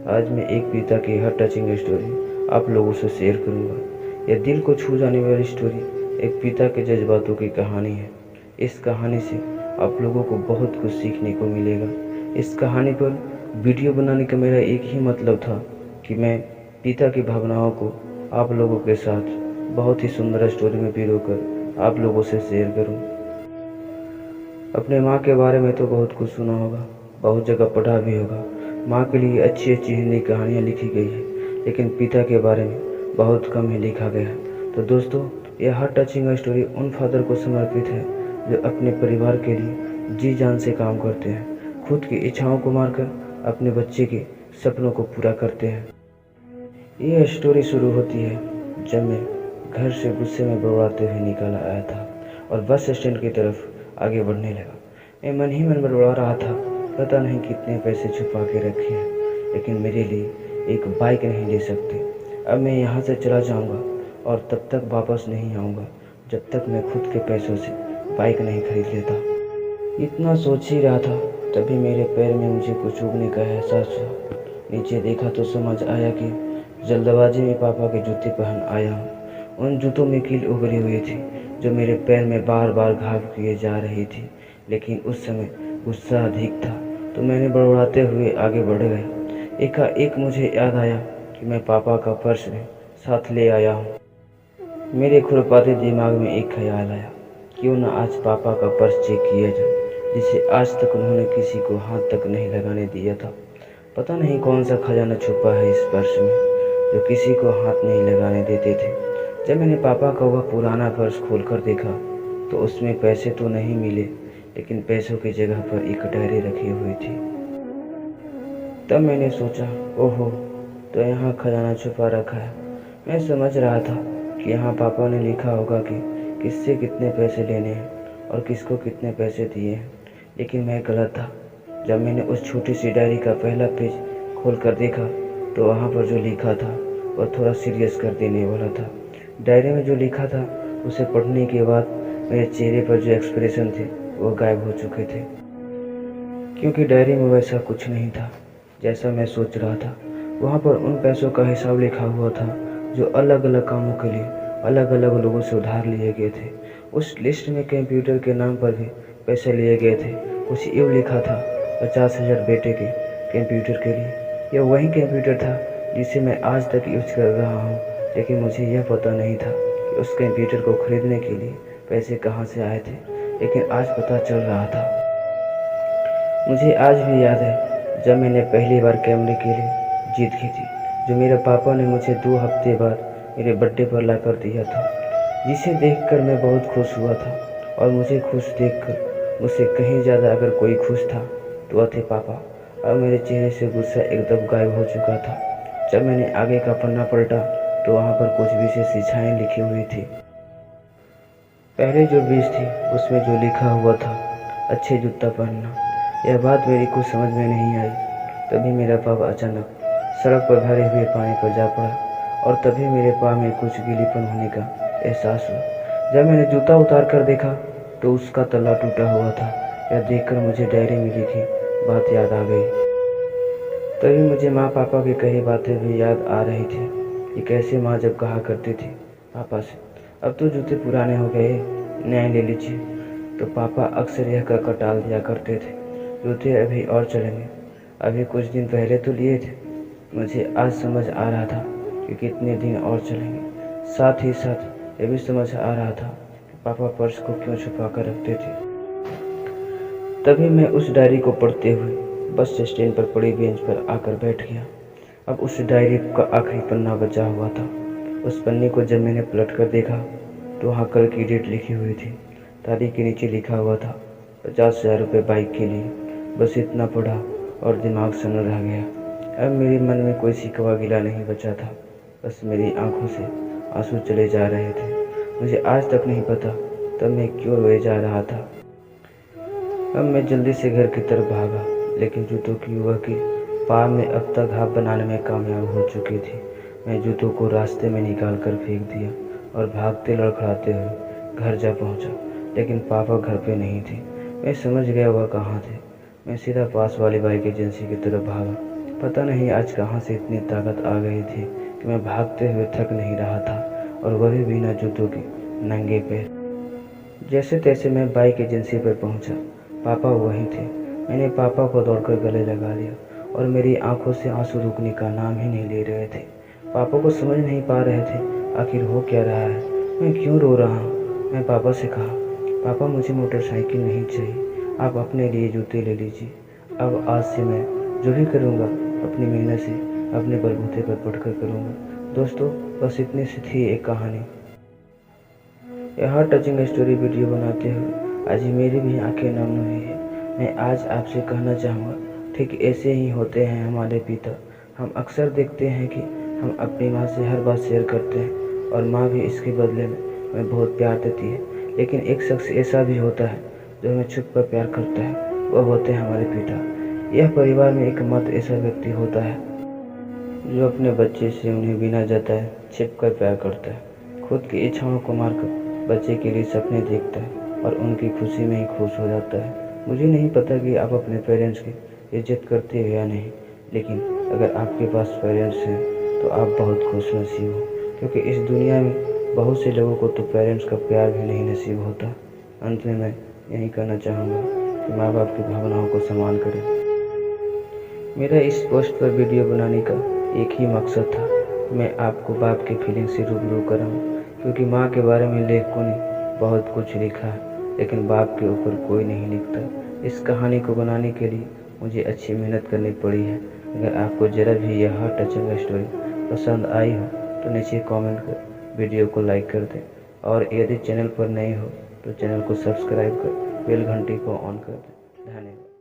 आज मैं एक पिता की हर टचिंग स्टोरी आप लोगों से शेयर करूंगा। यह दिल को छू जाने वाली स्टोरी एक पिता के जज्बातों की कहानी है। इस कहानी से आप लोगों को बहुत कुछ सीखने को मिलेगा। इस कहानी पर वीडियो बनाने का मेरा एक ही मतलब था कि मैं पिता की भावनाओं को आप लोगों के साथ बहुत ही सुंदर स्टोरी में पिरोकर आप लोगों से शेयर करूं। अपने माँ के बारे में तो बहुत कुछ सुना होगा, बहुत जगह पढ़ा भी होगा। माँ के लिए अच्छी अच्छी हिंदी कहानियाँ लिखी गई है, लेकिन पिता के बारे में बहुत कम ही लिखा गया है। तो दोस्तों, यह हर टचिंग स्टोरी उन फादर को समर्पित है जो अपने परिवार के लिए जी जान से काम करते हैं, खुद की इच्छाओं को मारकर अपने बच्चे के सपनों को पूरा करते हैं। यह स्टोरी शुरू होती है जब मैं घर से गुस्से में बड़बड़ाते हुए निकल आया था और बस स्टैंड की तरफ आगे बढ़ने लगा। मैं मन ही मन बड़बड़ा रहा था, पता नहीं कितने पैसे छुपा के रखे हैं, लेकिन मेरे लिए एक बाइक नहीं ले सकते। अब मैं यहाँ से चला जाऊँगा और तब तक वापस नहीं आऊँगा जब तक मैं खुद के पैसों से बाइक नहीं खरीद लेता। इतना सोच ही रहा था, तभी मेरे पैर में मुझे कुछ उगने का एहसास हुआ। नीचे देखा तो समझ आया कि जल्दबाजी में पापा के जूते पहन आया हूँ। उन जूतों में कील उभरी हुई थी जो मेरे पैर में बार बार घाव किए जा रही थी, लेकिन उस समय गुस्सा अधिक था तो मैंने बड़बड़ाते हुए आगे बढ़ गया। एकाएक मुझे याद आया कि मैं पापा का पर्स भी साथ ले आया हूँ। मेरे खुरपाते दिमाग में एक ख्याल आया, क्यों न आज पापा का पर्स चेक किया जाए, जिसे आज तक उन्होंने किसी को हाथ तक नहीं लगाने दिया था। पता नहीं कौन सा खजाना छुपा है इस पर्स में जो किसी को हाथ नहीं लगाने देते थे। जब मैंने पापा का वह पुराना पर्स खोलकर देखा तो उसमें पैसे तो नहीं मिले, लेकिन पैसों की जगह पर एक डायरी रखी हुई थी। तब मैंने सोचा, ओहो, तो यहाँ खजाना छुपा रखा है। मैं समझ रहा था कि यहाँ पापा ने लिखा होगा कि किससे कितने पैसे लेने हैं और किसको कितने पैसे दिए हैं, लेकिन मैं गलत था। जब मैंने उस छोटी सी डायरी का पहला पेज खोल कर देखा तो वहाँ पर जो लिखा था वह थोड़ा सीरियस कर देने वाला था। डायरी में जो लिखा था उसे पढ़ने के बाद मेरे चेहरे पर जो एक्सप्रेशन थे वो गायब हो चुके थे, क्योंकि डायरी में वैसा कुछ नहीं था जैसा मैं सोच रहा था। वहाँ पर उन पैसों का हिसाब लिखा हुआ था जो अलग अलग कामों के लिए अलग अलग लोगों से उधार लिए गए थे। उस लिस्ट में कंप्यूटर के नाम पर भी पैसे लिए गए थे। कुछ यूँ लिखा था, 50,000 बेटे के कंप्यूटर के लिए। यह वही कंप्यूटर था जिसे मैं आज तक यूज कर रहा हूँ, लेकिन मुझे यह पता नहीं था कि उस कंप्यूटर को खरीदने के लिए पैसे कहाँ से आए थे, लेकिन आज पता चल रहा था। मुझे आज भी याद है जब मैंने पहली बार कैमरे के लिए जीत की थी, जो मेरे पापा ने मुझे 2 हफ्ते बाद मेरे बर्थडे पर ला कर दिया था, जिसे देखकर मैं बहुत खुश हुआ था। और मुझे खुश देखकर मुझसे कहीं ज़्यादा अगर कोई खुश था तो वह थे पापा। अब मेरे चेहरे से गुस्सा एकदम गायब हो चुका था। जब मैंने आगे का पन्ना पलटा तो वहाँ पर कुछ विशेष इच्छाएँ लिखी हुई थी। पहले जो बीज थी उसमें जो लिखा हुआ था, अच्छे जूता पहनना। यह बात मेरी कुछ समझ में नहीं आई। तभी मेरा पापा अचानक सड़क पर भरे हुए पानी पर जा पड़ा और तभी मेरे पाँव में कुछ गीलीपन होने का एहसास हुआ। जब मैंने जूता उतार कर देखा तो उसका तला टूटा हुआ था। यह देखकर मुझे डायरी में लिखी बात याद आ गई। तभी मुझे माँ पापा की कही बातें भी याद आ रही थी कि कैसे माँ जब कहा करती थी पापा से, अब तो जूते पुराने हो गए, नए ले लीजिए, तो पापा अक्सर यह कहकर टाल दिया करते थे, जूते अभी और चलेंगे, अभी कुछ दिन पहले तो लिए थे। मुझे आज समझ आ रहा था कि कितने दिन और चलेंगे। साथ ही साथ ये भी समझ आ रहा था कि पापा पर्स को क्यों छुपा कर रखते थे। तभी मैं उस डायरी को पढ़ते हुए बस स्टैंड पर पड़ी बेंच पर आकर बैठ गया। अब उस डायरी का आखिरी पन्ना बचा हुआ था। उस पन्ने को जब मैंने पलट कर देखा तो वहाँ कल की डेट लिखी हुई थी। तारीख के नीचे लिखा हुआ था 50,000 रुपये बाइक के लिए। बस इतना पढ़ा और दिमाग सन्न रह गया। अब मेरे मन में कोई शिकवा गिला नहीं बचा था, बस मेरी आंखों से आंसू चले जा रहे थे। मुझे आज तक नहीं पता तब मैं क्यों रोए जा रहा था। अब मैं जल्दी से घर की तरफ भागा, लेकिन जूतों की वह की पाँव में अब तक घाव बनाने में कामयाब हो चुकी थी। मैं जूतों को रास्ते में निकाल कर फेंक दिया और भागते लड़खड़ाते हुए घर जा पहुंचा, लेकिन पापा घर पे नहीं थे। मैं समझ गया वह कहाँ थे। मैं सीधा पास वाली बाइक एजेंसी की तरफ भागा पता नहीं आज कहाँ से इतनी ताकत आ गई थी कि मैं भागते हुए थक नहीं रहा था, और वह भी बिना जूतों के, नंगे पैर। जैसे तैसे मैं बाइक एजेंसी पर पहुंचा। पापा वहीं थे। मैंने पापा को दौड़कर गले लगा लिया और मेरी आंखों से आंसू रुकने का नाम ही नहीं ले रहे थे। पापा को समझ नहीं पा रहे थे आखिर हो क्या रहा है, मैं क्यों रो रहा हूँ। मैं पापा से कहा, पापा मुझे मोटरसाइकिल नहीं चाहिए, आप अपने लिए जूते ले लीजिए। अब आज से मैं जो भी करूँगा अपनी मेहनत से अपने बलबूते पर पढ़कर करूँगा। दोस्तों, बस इतनी सी थी एक कहानी। यह टचिंग स्टोरी वीडियो बनाते हुए आज मेरी भी आंखें नम हुई है। मैं आज आपसे कहना चाहूँगा, ठीक ऐसे ही होते हैं हमारे पिता। हम अक्सर देखते हैं कि हम अपनी माँ से हर बात शेयर करते हैं और माँ भी इसके बदले में हमें बहुत प्यार देती है। लेकिन एक शख्स ऐसा भी होता है जो हमें छुप कर प्यार करता है, वह होते हैं हमारे पिता। यह परिवार में एकमात्र ऐसा व्यक्ति होता है जो अपने बच्चे से उन्हें बिना जताए छिप कर प्यार करता है, खुद की इच्छाओं को मारकर बच्चे के लिए सपने देखता है और उनकी खुशी में ही खुश हो जाता है। मुझे नहीं पता कि आप अपने पेरेंट्स की इज्जत करते हो या नहीं, लेकिन अगर आपके पास पेरेंट्स हैं तो आप बहुत खुशनसीब हो, क्योंकि इस दुनिया में बहुत से लोगों को तो पेरेंट्स का प्यार भी नहीं नसीब होता। अंत में मैं यही कहना चाहूँगा कि माँ बाप की भावनाओं को सम्मान करें। मेरा इस पोस्ट पर वीडियो बनाने का एक ही मकसद था, मैं आपको बाप के फीलिंग से रूबरू कराऊँ, क्योंकि माँ के बारे में लेखकों ने बहुत कुछ लिखा है, लेकिन बाप के ऊपर कोई नहीं लिखता। इस कहानी को बनाने के लिए मुझे अच्छी मेहनत करनी पड़ी है। अगर आपको ज़रा भी यह टचिंग स्टोरी पसंद आई हो तो नीचे कमेंट कर वीडियो को लाइक कर दें, और यदि चैनल पर नए हो तो चैनल को सब्सक्राइब कर बेल घंटी को ऑन कर दें। धन्यवाद।